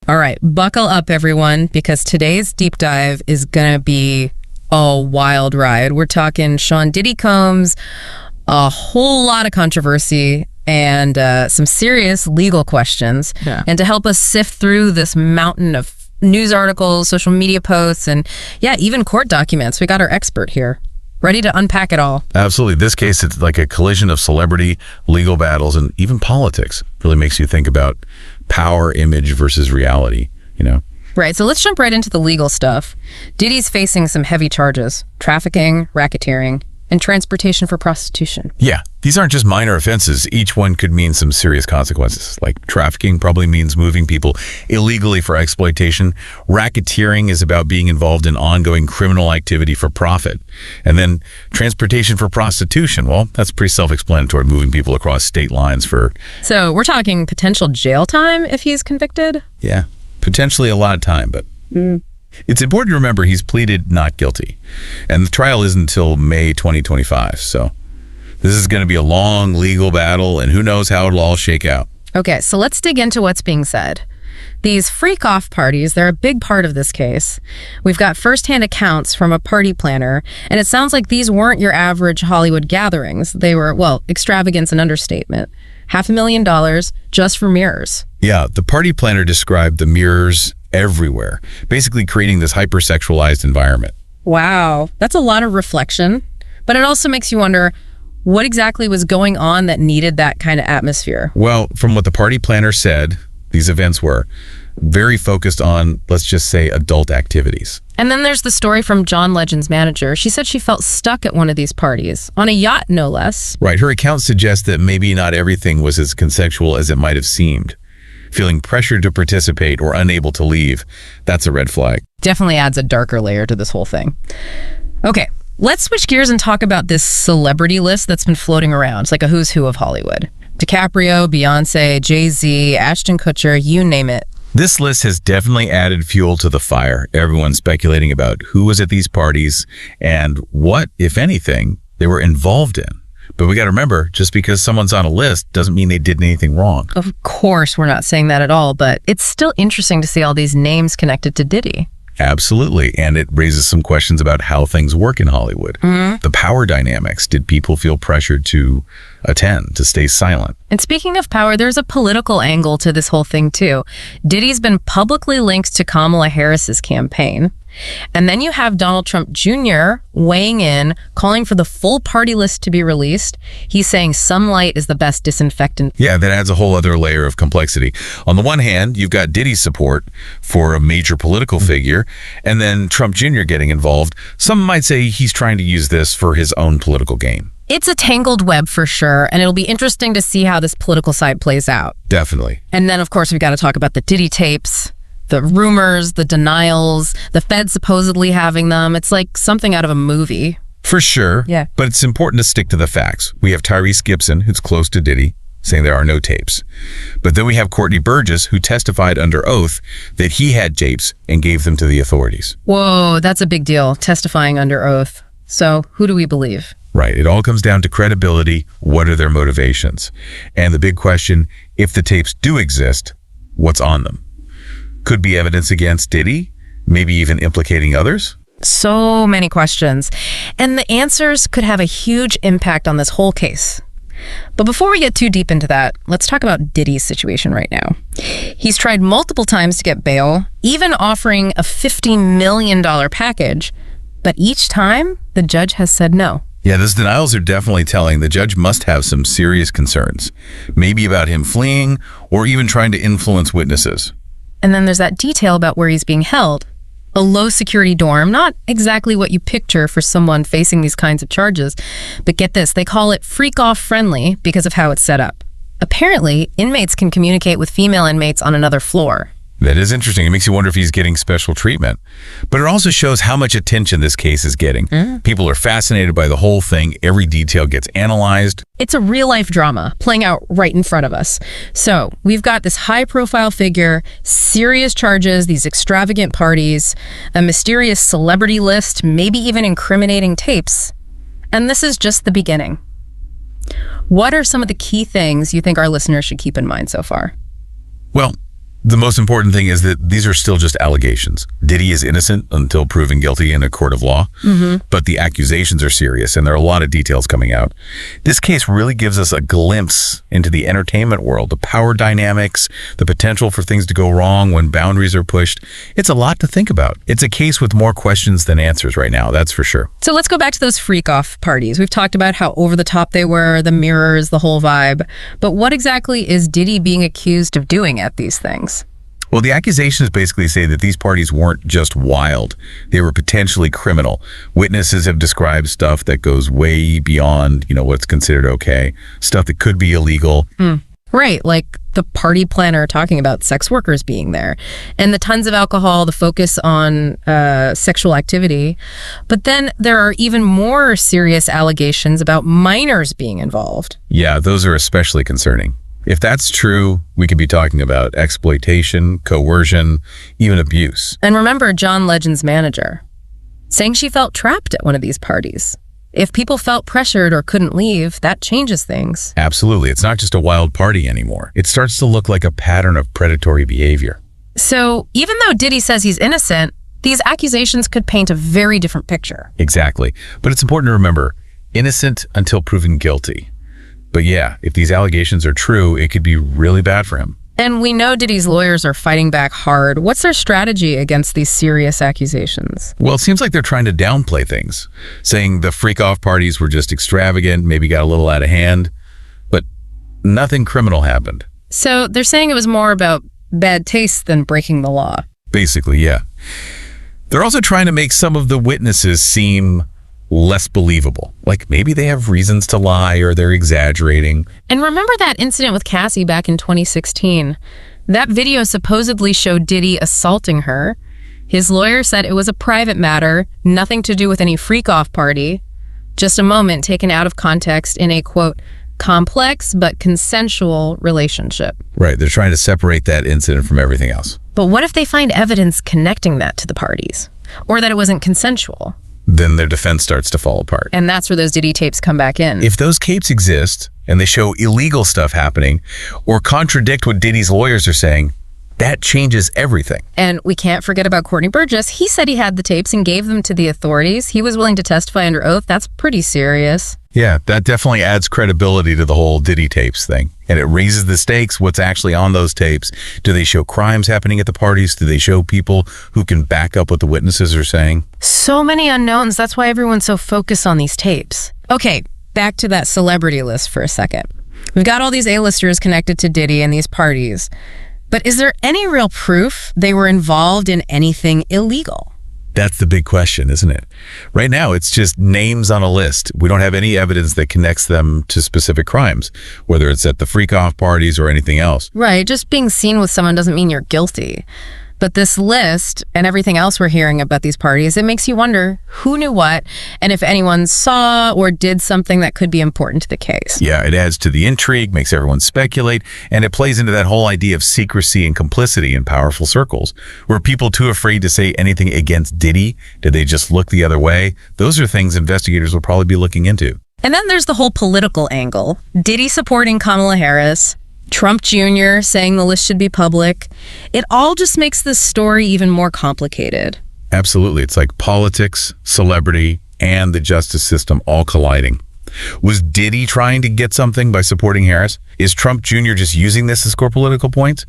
All right, buckle up, everyone, because today's deep dive is going to be a wild ride. We're talking Sean Diddy Combs, a whole lot of controversy, and some serious legal questions. Yeah. And to help us sift through this mountain of news articles, social media posts, and even court documents, we got our expert here, ready to unpack it all. Absolutely. This case, it's like a collision of celebrity, legal battles, and even politics. Really makes you think about power, image versus reality, you know? Right, so let's jump right into the legal stuff. Diddy's facing some heavy charges: trafficking, racketeering, and transportation for prostitution. Yeah, these aren't just minor offenses. Each one could mean some serious consequences. Like trafficking probably means moving people illegally for exploitation. Racketeering is about being involved in ongoing criminal activity for profit. And then transportation for prostitution, well, that's pretty self-explanatory, moving people across state lines for... So we're talking potential jail time if he's convicted? Yeah, potentially a lot of time, but... It's important to remember he's pleaded not guilty, and the trial isn't until May 2025, so this is going to be a long legal battle, and who knows how it'll all shake out. Okay, so let's dig into what's being said. These freak-off parties, they're a big part of this case. We've got firsthand accounts from a party planner, and it sounds like these weren't your average Hollywood gatherings. They were, well, extravagance and understatement. $500,000 just for mirrors. Yeah, the party planner described the mirrors everywhere, basically creating this hypersexualized environment. Wow, that's a lot of reflection, but it also makes you wonder what exactly was going on that needed that kind of atmosphere. Well, from what the party planner said, these events were very focused on, let's just say, adult activities. And then there's the story from John Legend's manager. She said she felt stuck at one of these parties, on a yacht no less. Right, her account suggests that maybe not everything was as consensual as it might have seemed. Feeling pressured to participate or unable to leave, that's a red flag. Definitely adds a darker layer to this whole thing. Okay, let's switch gears and talk about this celebrity list that's been floating around. It's like a who's who of Hollywood. DiCaprio, Beyonce, Jay-Z, Ashton Kutcher, you name it. This list has definitely added fuel to the fire. Everyone's speculating about who was at these parties and what, if anything, they were involved in. But we got to remember, just because someone's on a list doesn't mean they did anything wrong. Of course, we're not saying that at all, but it's still interesting to see all these names connected to Diddy. Absolutely. And it raises some questions about how things work in Hollywood. The power dynamics. Did people feel pressured to attend, to stay silent? And speaking of power, there's a political angle to this whole thing too. Diddy's been publicly linked to Kamala Harris's campaign. And then you have Donald Trump Jr. weighing in, calling for the full party list to be released. He's saying some light is the best disinfectant. Yeah, that adds a whole other layer of complexity. On the one hand, you've got Diddy's support for a major political figure, and then Trump Jr. getting involved. Some might say he's trying to use this for his own political gain. It's a tangled web for sure, and it'll be interesting to see how this political side plays out. Definitely. And then, of course, we've got to talk about the Diddy tapes, the rumors, the denials, the Fed supposedly having them. It's like something out of a movie. For sure. Yeah. But it's important to stick to the facts. We have Tyrese Gibson, who's close to Diddy, saying there are no tapes. But then we have Courtney Burgess, who testified under oath that he had tapes and gave them to the authorities. Whoa, that's a big deal, testifying under oath. So who do we believe? Right. It all comes down to credibility. What are their motivations? And the big question, if the tapes do exist, what's on them? Could be evidence against Diddy, maybe even implicating others. So many questions. And the answers could have a huge impact on this whole case. But before we get too deep into that, let's talk about Diddy's situation right now. He's tried multiple times to get bail, even offering a $50 million package. But each time, the judge has said no. Yeah, those denials are definitely telling. The judge must have some serious concerns, maybe about him fleeing or even trying to influence witnesses. And then there's that detail about where he's being held. A low-security dorm, not exactly what you picture for someone facing these kinds of charges. But get this, they call it freak-off friendly because of how it's set up. Apparently, inmates can communicate with female inmates on another floor. That is interesting. It makes you wonder if he's getting special treatment. But it also shows how much attention this case is getting. People are fascinated by the whole thing. Every detail gets analyzed. It's a real-life drama playing out right in front of us. So we've got this high-profile figure, serious charges, these extravagant parties, a mysterious celebrity list, maybe even incriminating tapes. And this is just the beginning. What are some of the key things you think our listeners should keep in mind so far? Well, The most important thing is that these are still just allegations. Diddy is innocent until proven guilty in a court of law, but the accusations are serious, and there are a lot of details coming out. This case really gives us a glimpse into the entertainment world, the power dynamics, the potential for things to go wrong when boundaries are pushed. It's a lot to think about. It's a case with more questions than answers right now, that's for sure. So let's go back to those freak-off parties. We've talked about how over-the-top they were, the mirrors, the whole vibe. But what exactly is Diddy being accused of doing at these things? Well, the accusations basically say that these parties weren't just wild. They were potentially criminal. Witnesses have described stuff that goes way beyond, what's considered okay. Stuff that could be illegal. Right, like the party planner talking about sex workers being there. And the tons of alcohol, the focus on sexual activity. But then there are even more serious allegations about minors being involved. Yeah, those are especially concerning. If that's true, we could be talking about exploitation, coercion, even abuse. And remember John Legend's manager saying she felt trapped at one of these parties. If people felt pressured or couldn't leave, that changes things. Absolutely. It's not just a wild party anymore. It starts to look like a pattern of predatory behavior. So even though Diddy says he's innocent, these accusations could paint a very different picture. Exactly. But it's important to remember, innocent until proven guilty. But yeah, if these allegations are true, it could be really bad for him. And we know Diddy's lawyers are fighting back hard. What's their strategy against these serious accusations? Well, it seems like they're trying to downplay things, saying the freak-off parties were just extravagant, maybe got a little out of hand, but nothing criminal happened. So they're saying it was more about bad taste than breaking the law. Basically, yeah. They're also trying to make some of the witnesses seem less believable. Like maybe they have reasons to lie or they're exaggerating. And remember that incident with Cassie back in 2016? That video supposedly showed Diddy assaulting her. His lawyer said it was a private matter, nothing to do with any freak-off party. Just a moment taken out of context in a, quote, complex but consensual relationship. Right, they're trying to separate that incident from everything else. But what if they find evidence connecting that to the parties? Or that it wasn't consensual? Then their defense starts to fall apart. And that's where those Diddy tapes come back in. If those tapes exist and they show illegal stuff happening or contradict what Diddy's lawyers are saying, that changes everything. And we can't forget about Courtney Burgess. He said he had the tapes and gave them to the authorities. He was willing to testify under oath. That's pretty serious. Yeah, that definitely adds credibility to the whole Diddy tapes thing. And it raises the stakes. What's actually on those tapes? Do they show crimes happening at the parties? Do they show people who can back up what the witnesses are saying? So many unknowns. That's why everyone's so focused on these tapes. Okay, back to that celebrity list for a second. We've got all these A-listers connected to Diddy and these parties. But is there any real proof they were involved in anything illegal? That's the big question, isn't it? Right now, it's just names on a list. We don't have any evidence that connects them to specific crimes, whether it's at the freak-off parties or anything else. Right, just being seen with someone doesn't mean you're guilty. But this list and everything else we're hearing about these parties, it makes you wonder who knew what and if anyone saw or did something that could be important to the case. Yeah, it adds to the intrigue, makes everyone speculate, and it plays into that whole idea of secrecy and complicity in powerful circles. Were people too afraid to say anything against Diddy? Did they just look the other way? Those are things investigators will probably be looking into. And then there's the whole political angle. Diddy supporting Kamala Harris, Trump Jr. saying the list should be public. It all just makes this story even more complicated. Absolutely. It's like politics, celebrity, and the justice system all colliding. Was Diddy trying to get something by supporting Harris? Is Trump Jr. just using this to score political points?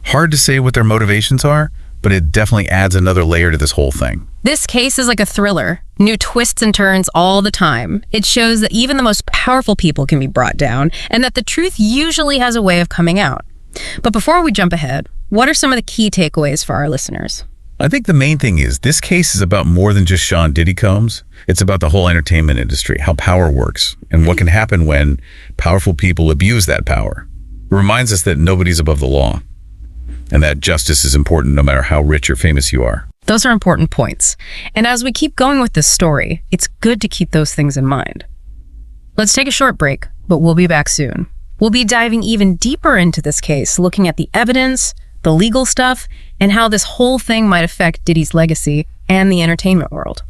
Hard to say what their motivations are, but it definitely adds another layer to this whole thing. This case is like a thriller. New twists and turns all the time. It shows that even the most powerful people can be brought down and that the truth usually has a way of coming out. But before we jump ahead, what are some of the key takeaways for our listeners? I think the main thing is this case is about more than just Sean Diddy Combs. It's about the whole entertainment industry, how power works, and what can happen when powerful people abuse that power. It reminds us that nobody's above the law and that justice is important no matter how rich or famous you are. Those are important points. And as we keep going with this story, it's good to keep those things in mind. Let's take a short break, but we'll be back soon. We'll be diving even deeper into this case, looking at the evidence, the legal stuff, and how this whole thing might affect Diddy's legacy and the entertainment world.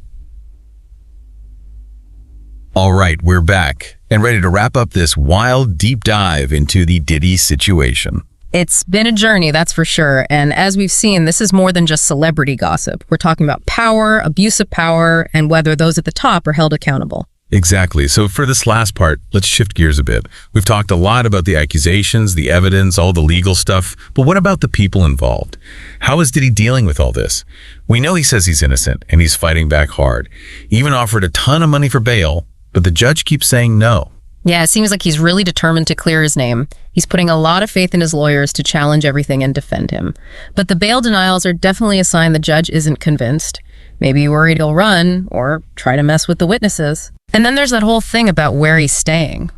All right, we're back and ready to wrap up this wild deep dive into the Diddy situation. It's been a journey, that's for sure. And as we've seen, this is more than just celebrity gossip. We're talking about power, abuse of power, and whether those at the top are held accountable. Exactly. So for this last part, let's shift gears a bit. We've talked a lot about the accusations, the evidence, all the legal stuff, but what about the people involved? How is Diddy dealing with all this? We know he says he's innocent, and he's fighting back hard. He even offered a ton of money for bail, but the judge keeps saying no. Yeah, it seems like he's really determined to clear his name. He's putting a lot of faith in his lawyers to challenge everything and defend him. But the bail denials are definitely a sign the judge isn't convinced. Maybe worried he'll run or try to mess with the witnesses. And then there's that whole thing about where he's staying.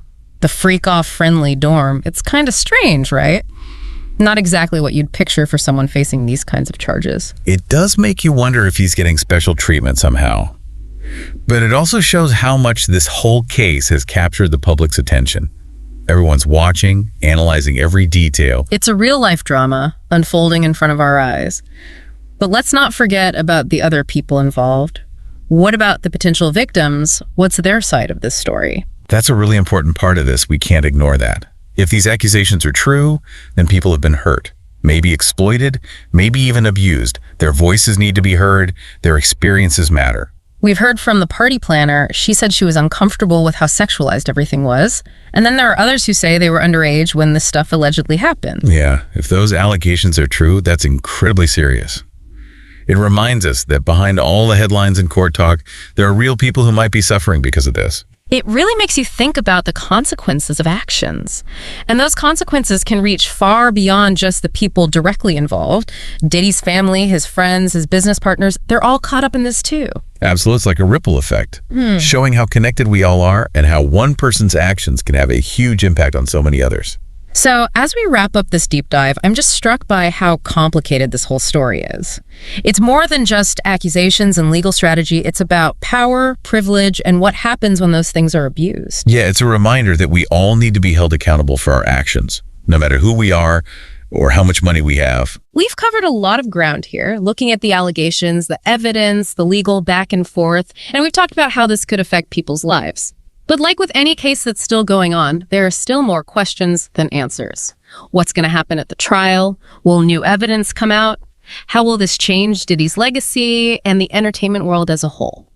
The freak-off friendly dorm. It's kind of strange, right? Not exactly what you'd picture for someone facing these kinds of charges. It does make you wonder if he's getting special treatment somehow. But it also shows how much this whole case has captured the public's attention. Everyone's watching, analyzing every detail. It's a real-life drama unfolding in front of our eyes. But let's not forget about the other people involved. What about the potential victims? What's their side of this story? That's a really important part of this. We can't ignore that. If these accusations are true, then people have been hurt, maybe exploited, maybe even abused. Their voices need to be heard. Their experiences matter. We've heard from the party planner. She said she was uncomfortable with how sexualized everything was. And then there are others who say they were underage when this stuff allegedly happened. Yeah, if those allegations are true, that's incredibly serious. It reminds us that behind all the headlines and court talk, there are real people who might be suffering because of this. It really makes you think about the consequences of actions. And those consequences can reach far beyond just the people directly involved. Diddy's family, his friends, his business partners, they're all caught up in this too. Absolutely. It's like a ripple effect, showing how connected we all are and how one person's actions can have a huge impact on so many others. So as we wrap up this deep dive, I'm just struck by how complicated this whole story is. It's more than just accusations and legal strategy. It's about power, privilege, and what happens when those things are abused. Yeah, it's a reminder that we all need to be held accountable for our actions, no matter who we are or how much money we have. We've covered a lot of ground here, looking at the allegations, the evidence, the legal back and forth, and we've talked about how this could affect people's lives. But like with any case that's still going on, there are still more questions than answers. What's going to happen at the trial? Will new evidence come out? How will this change Diddy's legacy and the entertainment world as a whole?